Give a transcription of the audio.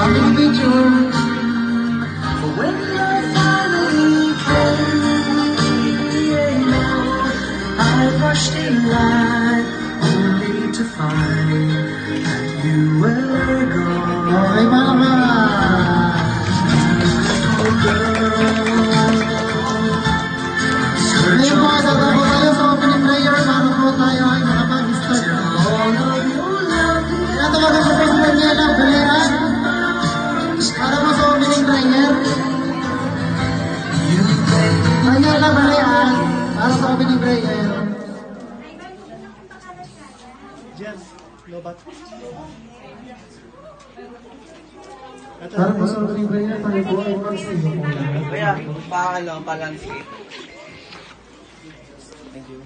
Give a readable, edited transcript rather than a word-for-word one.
family picture. When you're finally came, I rushed in line only to find that you were gone. Okay, mama. Ngayon po, sasama po tayo sa opening prayer para po tayo ay makapag-start na. Kaya tawagan ko po si Daniela Balean para po sa opening prayer. Daniela Balean para sa opening prayer. Jess, lobat. Para po sa opening prayer, tayo po ay mag-sing. Kaya, paano, palansi. Thank you.